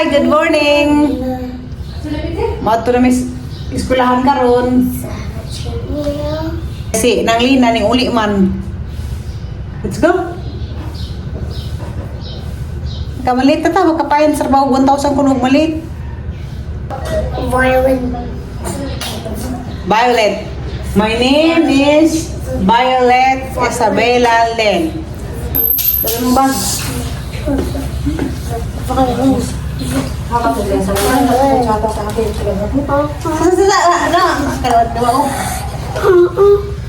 Hi, good morning. Mato na may iskulahan karon. Si nang lina ning uli man. Let's go. Kamalit ta makapayan sa trabaho 1,000 kuno malit. Violet. My name is Violet Isabella Len. Dala mo ba?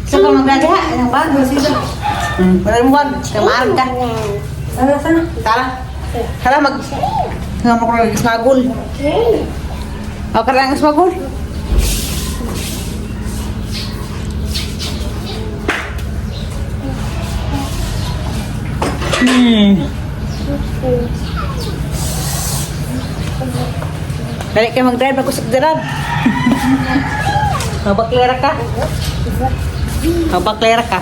Sa ka magdada, ang bag mo sila. Wala mo wag, kamaan ka. Sana. Tara mag nga mo ko smagol. O ka lang smagol. Dali kayo mag-drive, mag-usap dirad. Mabaklera ka. Mabaklera ka.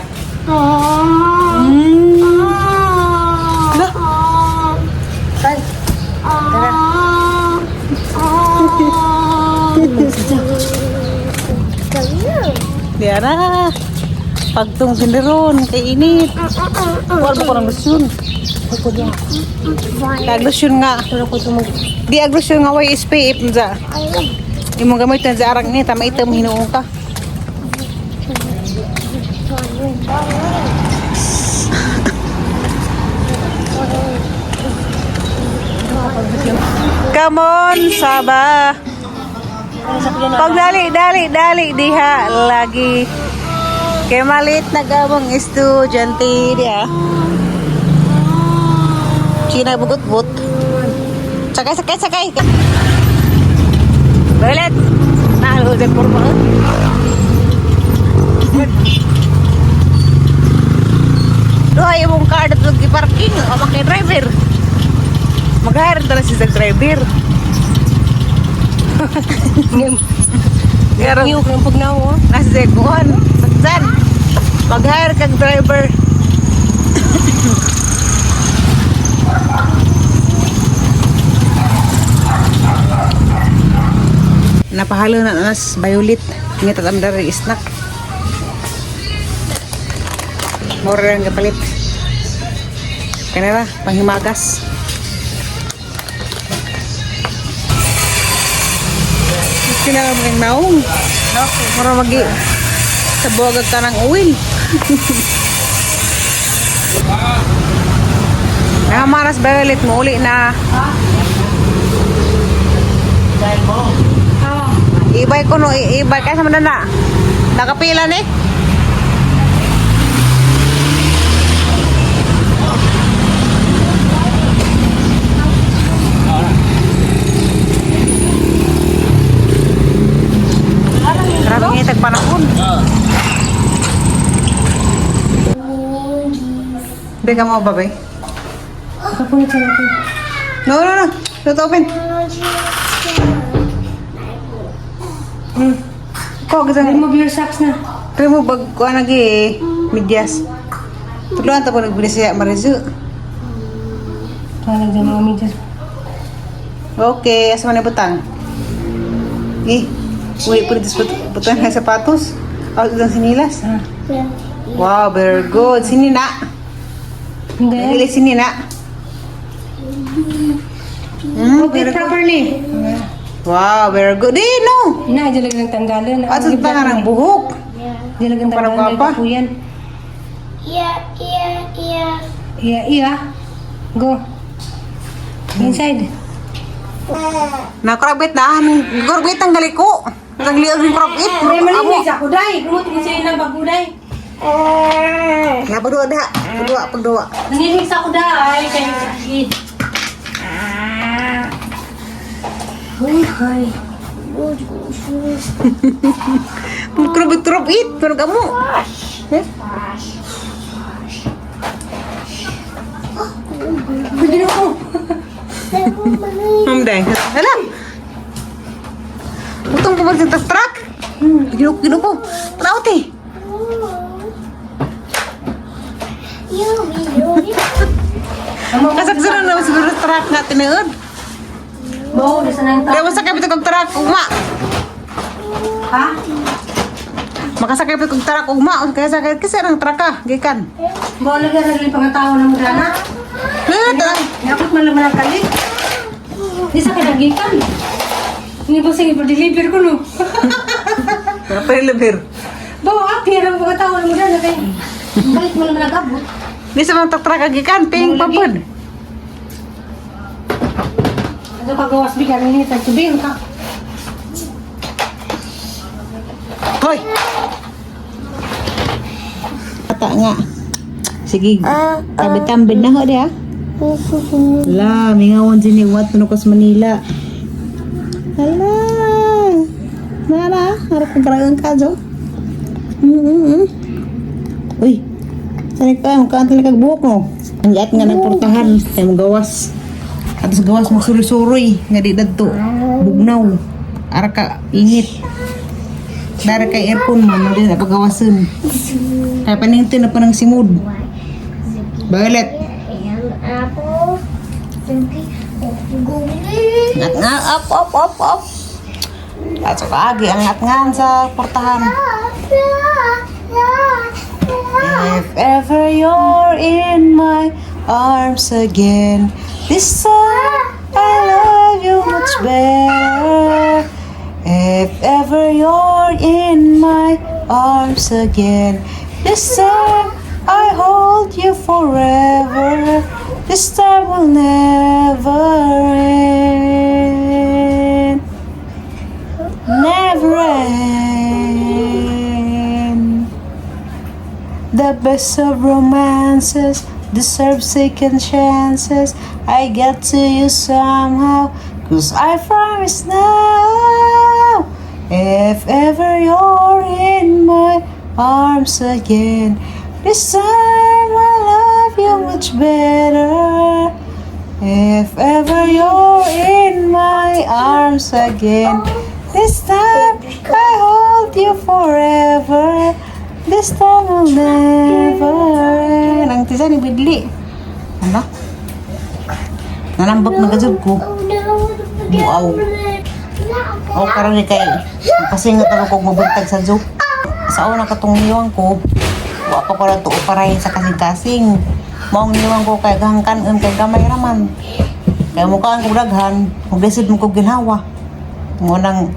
Hala. Tay. Tara. Diara. Pagtung sindiron, kay init. Wala ko ng lusyon. Aglusyon nga. Di aglusyon nga way SPF nza. Imong gamit na sa arang ni tama item hinuong ka. Come on, Saba. Pag dali diha lagi. Kay malit na gawang estudyante dia. China bugot-but. Sakay. Violet. Nahalo din por mo. Doy imong car dito gi parking o makay driver. Mag-hire dala si driver. Yung pagnaw nasa kuan. San? Mag-hire kag driver. Napahalo na nas Violet. Ngit at amdar snack. Mura lang kapalit. Kanila, panghimagas. Kailangan mo ng naong. Okay. Mura magi sa buwagag ka ng oil. Nakamaras Violet mo uli na. Dahil mo? Ibay ko no, ibay ka sa manana. Nakapila ni? Grabe nga itag panahon. Hindi ka mo babay? Kapunit sa natin. No. Don't open. Ko gazang Remove your socks na. remove bag ko lagi medyas. Tuluan ta po nagbili siya marizu. Parang dyan mga medyas. Okay, asa man butang? Uy, pwede butang ng sapatos. Out ng sinilas. Wow, very good. Sini na. Hindi. Dili sini na. Put it properly. Wow, very good. No. Ina, dyan lang tanggalan. At sa tangan ng buhok. Dyan lang Parang tanggalan. guwapa. Kuyan. Iya. Go. Inside. Nakrabit na. Gorbit ang galiko. Nagliag ng krabit. May malimig sa kuday. Gumot ko sa'yo ng baguday. Ya, berdua dah. Berdua. Nanimig sa kuday. Kaya sakit. Ay. Krabit. Pero kamu. Begini ako. Deh. Alam. Utong ko sa truck. Gino ko. Traut eh. Kasagsaran na siguro truck nga tinuod. Bo, di sana yung Kaya masakay pa kong tarak ugma. Ha? Makasakay pa kong tarak ugma. Kaya sakay kasi ang traka gikan. Bo, lagi rin pangatao ng mudana. Lut. Dapat malaman ang kalit. Di sa kadagikan. Hindi ba sige deliver ko no? Pero pilibir. Bo, apir ang pangatao ng mudana kay. Balik mo naman nagabot. Di sa mga traka gikan ping papud. Ano kagawas bigyan ini tagtubing ka. Hoy. Kata nga. Sige. Tambid-tambid na ho dia. La, mingawon sini wat penukos Manila. Hala. Nara, harap kagaragan ka jo. Uy. Sani ka, mukaan talaga buhok mo. Ang gat nga nagportahan. Kaya mo gawas. Atas gawas mo suri-suri. Nga di dadto. Bugnaw. Ara ka ingit. Dari kay aircon mo, hindi na pagawasan. Kaya panintin na pa ng simod. Violet. Ngat nga, up. At so kaagi, ang ngat nga sa portahan. If ever you're in my arms again, this time I love you much better. If ever you're in my arms again, this time I hold you forever. This time will never end. Never end. The best of romances deserve second chances. I get to you somehow, 'cause I promise now. If ever you're in my arms again, this time I love you much better. If ever you're in my arms again, this time I hold you forever. This time will never end. Ang tisa ni Bidli. Ano? Nanambak na gazod ko. Buaw. O karon ni kay pasingot ako kog mabuntag sa zoo. Sa una katong niwang ko, wa pa ko ra to parahin sa kasing-kasing. Maong niwang ko kay gangkan kay gamay raman. Kay mukhaan ko daghan, ug desid mo ko ginhawa. Mo nang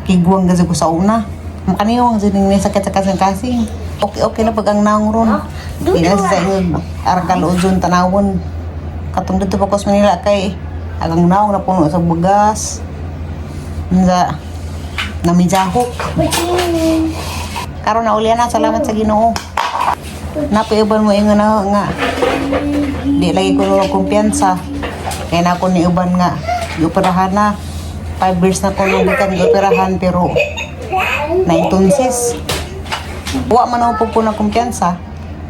kiguang gazod ko sa una. Makaniwang sa ning sakit sa kasing-kasing. Okay na pag ang naong ron. Hindi na sa inyo arakal ozon tanawon. Katong dito pa ko sa Manila kay agang naong na puno sa bugas. Nga namijahok. Karon na uli na, salamat sa Ginoo. Napiuban mo ingon na nga. Di lagi ko ng kumpiyansa. Kaya na ako ni uban nga. Ioperahan na. 5 years na ko nung ikan ioperahan pero naitunsis. Wa man ako po na kumpiyansa.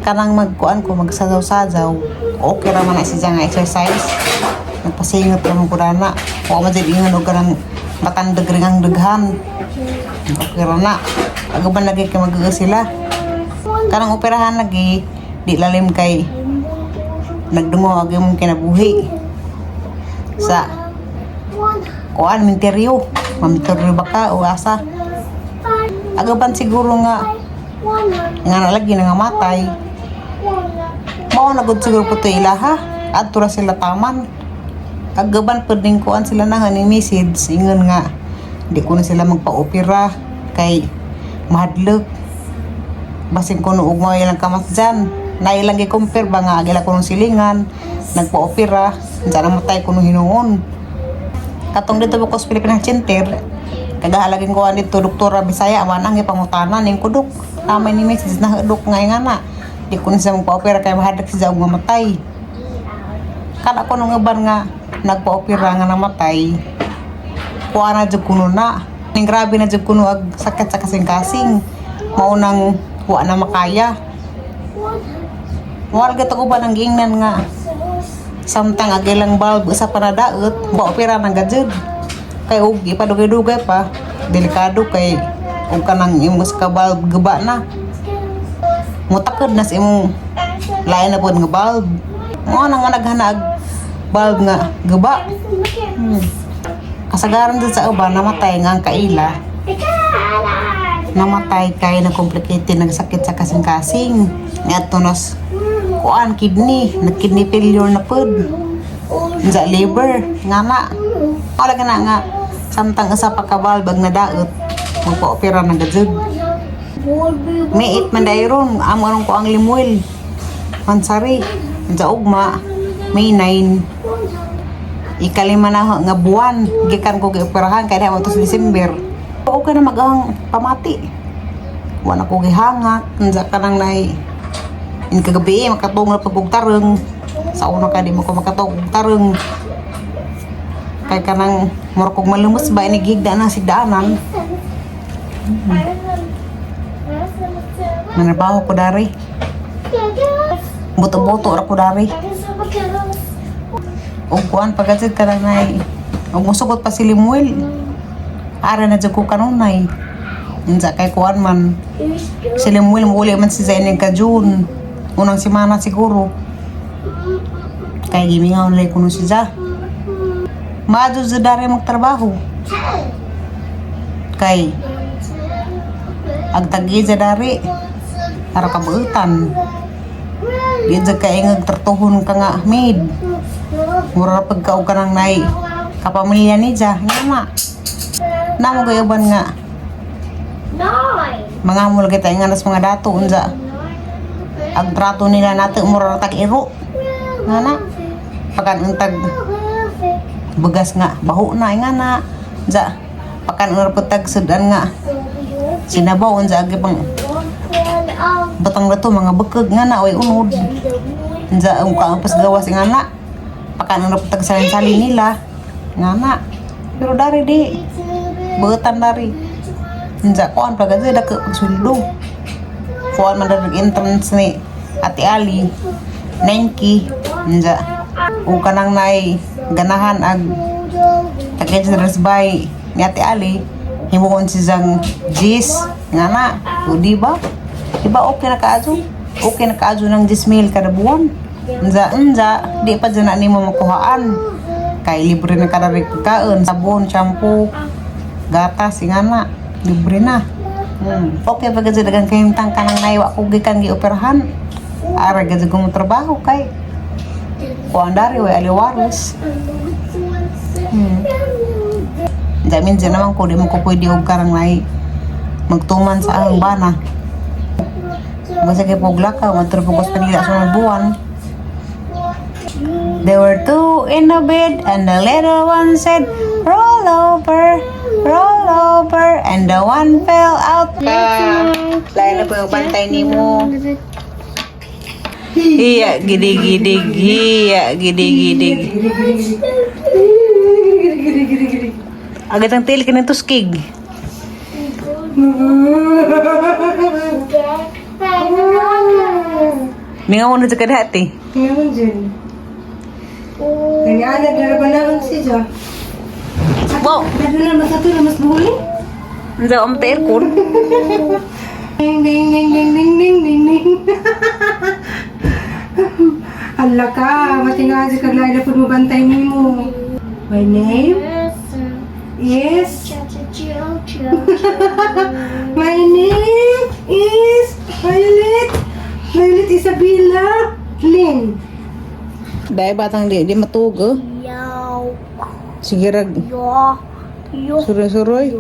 Kanang magkuan ko, magsasaw-sasaw. Okay raman na siya nga exercise. Nagpasingot naman ko na. Wa man dyan ingon o karang matandag rin ang daghan. Okay na. Agaban lagi ka magaga sila. Kanang operahan lagi, di lalim kay nagdungo agi mong kinabuhi. Sa kuan, minteryo. Mamiteryo ba ka o asa? Agaban siguro nga na lagi na nga matay. Mao na gud siguro po ito ilaha. Adto ra sila taman. Agaban pwedeng kuan sila na nga ni message. Ingon nga, di ko na sila magpa-opera kay mahadlok. Basin ko noong mga ilang kamas dyan. Nailang i-compare ba nga agila ko nung silingan. Nagpa-opera. Diyan na matay ko nung hinuon. Katong dito ko sa Pilipinas Center. Kagahalagin ko dito doktora Bisaya. Manang ipangutanan yung kudok. Tamay ni message na dok nga nga na. Di ko na siya magpa-opera kaya mahadlok siya og mamatay. Kala ko nung iban nga nagpa-opera nga namatay. Kuha na dyan kuno na. Ning grabe na dyan kuno ag sakit sa kasing-kasing. Maunang wa na makaya. Wala ka ko ba nang giingnan nga. Samtang agilang bulb sa panadaot, pa-opera ng gajud. Kay og ipadugay-dugay pa, delikado kay og kanang imong ka bulb gaba na. Mutakod na sa imong lain na pod nga bulb. Mo nang naghanag bulb nga gaba. Kasagaran dyan sa uban, namatay nga ang kaila. Namatay kay na complicated, nagsakit sa kasing-kasing. Nga tunos, kuan, kidney, nag-kidney failure na pod. Sa liver, nga na. Wala ka na nga, samtang asa pagkabalbag na daot, magpa-opera na gadzud. May 8 man dayron, amarong ko ang limuel. Mansari, sa ugma, may 9. Ikalima na nga buwan, gikan ko gioperahan kaya naman sa December. Oo ka na magang pamati. Wala ko gihangak, sa kanang nay. In kagabi, makatong na pagkugtareng. Sa una ka di mo ko makatong tareng. Kaya kanang morokog malumas ba, inigigda na sigdaanan. Manabaho ko dari. Buto-buto ra ko dari. Og kuan pagkatid ka lang nay. Og musugot pa si Limuel. Ara na dyan ko kanunay. Nsa kay kuan man. Si Limuel muli man si Zainin ka June. Unang simana siguro. Kay gimingaw nalay kuno si Za. Maadyo sa dari magtrabaho. Kay agtagi sa dari. Para kabuutan. Di dyan ka ingag tertuhon ka nga maid. Mura pagkaw ka ng nay kapamilya ni Jah nga ma namo gayaban nga mga mula kita nga nas mga dato unza ang trato nila nato mura tag iro nga na pakan untag begas nga baho na nga na ja pakan ur putag sudan nga sinabaw unza agi pang batang dato mga bekeg nga na oy unod unza ang kaampas gawas nga na pakan ang napatag salin nila nga na pero dari di buutan dari nja kuan pagkazi da ke pagsuldo kuan man dari entrance ni Ate Ali 9K nja o kanang nay ganahan ag takay sa resbay ni Ate Ali himuon si Zang Jis nga na o diba okay na kaazo ng 10,000 kada buwan. Unza, di pa dyan na nimo makuhaan. Kay libre na kada rin kaon, sabon, shampoo, gatas, nga na, libre na. Okay, pag dagang kahimtang ka nang naiwa ko gikan gioperahan. Ara gad kong trabaho kay kuan dari way aliwaros. Jamin dyan naman ko, di mo ko pwede og karang nai magtuman sa ahong bana. Basta kay poglakaw, matrapugos pa nila sa mga buwan. There were 2 in the bed, and the little one said, roll over, and the one fell out. Lain na po yung bantay ni mo. Iya, gidig-gidig. Agad ang tail ka ng tuskig. Mingaw na sa kadati. Ngayon dyan. Kaya nagdarabalaan si Jo. Wow! Nadala mas ito na mas buhuli. Ang ang aircon. Ding ding ding ding ding ding ding ding. Hala ka, matinga si kaglay na po mabantay mo. My name? Yes. My name is Violet Isabella Lynn. Dahil batang di matugo. Sige rag. Suroy-suroy.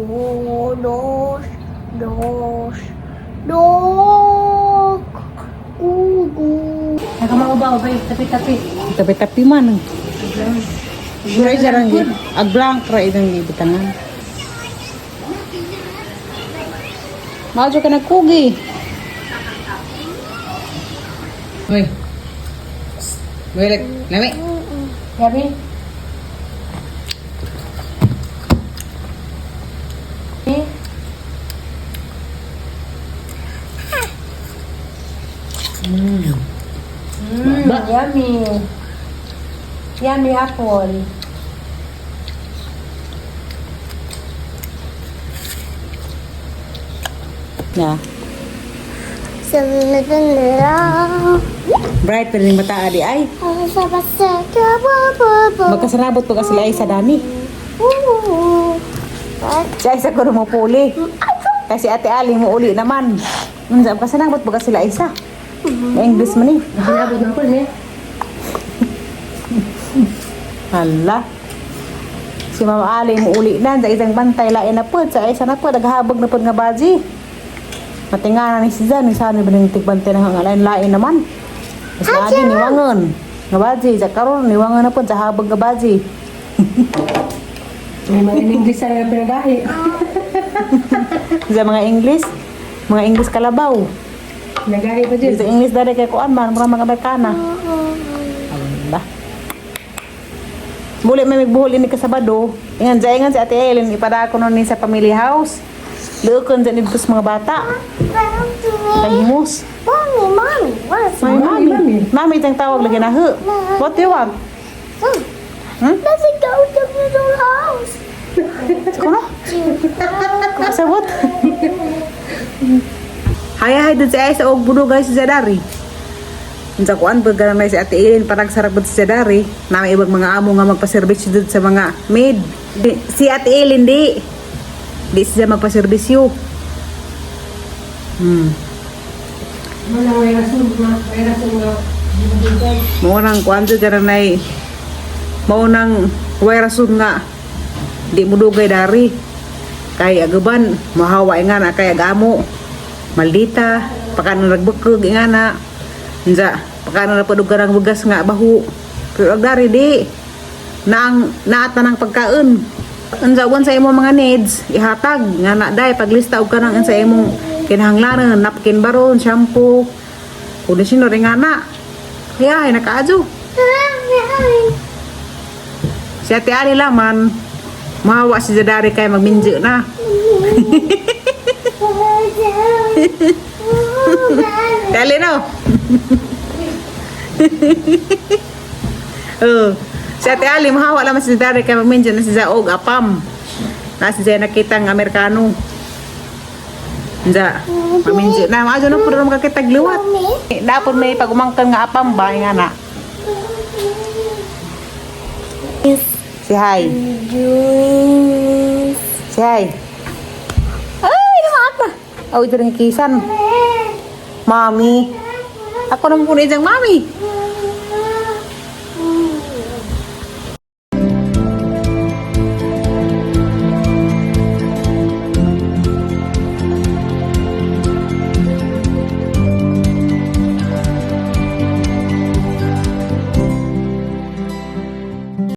Nakamaubaw ba yung tapi-tapi? Tapi-tapi man. Suroy jarang yun. Aglang kra idang ibitangan. Majo ka nagkugi. Uy. Balik. Lami. Yabi? Yummy. Yummy apple. Na. Bright pa rin mata adi ay. Magkasarabot po kasi ay sa dami. Si Aisa ko mo puli. Kasi Ate Ali mo uli naman. Kasi nabot ba sila Aisa? May English man eh. Sinabot ng pul, eh. Hala. Si Mama Ali mo uli na. Sa isang bantay lain na po. Sa Aisa na po. Naghahabog na po nga baji. Matinganan ni si Zan. Sana ba nang tigbantay na nga lain naman. Mas adi niwangon. Nga baji. Sa karon niwangon na po sa habog nga baji. May mga English sa pinagahi. Sa mga English kalabaw. Pinagahi pa dyan. Sa English dari kay kuan man mga Amerikana. Allah. Muli may magbuhol ini ka Sabado. Ingan si Ate Ellen ipada ko nun ni sa family house. Lukon sa nibtos mga bata. Kahimus. Mommy, what's Mami. Mami tang tawag lagi na hu. What do you want? Let's go to the little house. Kuno? Sabot. Hay dun sa Aisa og budo guys sa Dari. Unsa kuan pag ganang si Ate Ellen parang sarap bud sa Dari. Na may ibang mga amo nga magpa-service dun sa mga maid. Si Ate Ellen di siya magpa-serbisyo. Wala, may rason na. Maunang kuan dun ganang nay. Maunang way rason nga di mo dugay Dari. Kay agaban mahawa nga na kay agamo. Maldita, pakano nagbukog nga na. Unsa, pakano na padugan ang bugas nga bahu. Pero ag Dari di naat na ng pagkaon. Unsa sa imong mga needs ihatag nga na day paglista og kanang sa imong kinahanglanon, napkin baron, shampoo, kondisyoner nga na. Kaya ay nakaadyo. Si Ate Ali laman mahawa si Dari kay magminjo na. Dali no. Si Ate Ali mahawa naman si Dari kay magminjo na si Zaog apam. Na si Zay nakita ng Amerikano. Nja, magminjo na. Maajo na po na makakitag liwat. Dapat may pagumangkan nga apam ba nga na. Si Hai. Si Hai. Ay, naman na. Oh, ito rin kisan. Mami. Ako naman po na isang mami.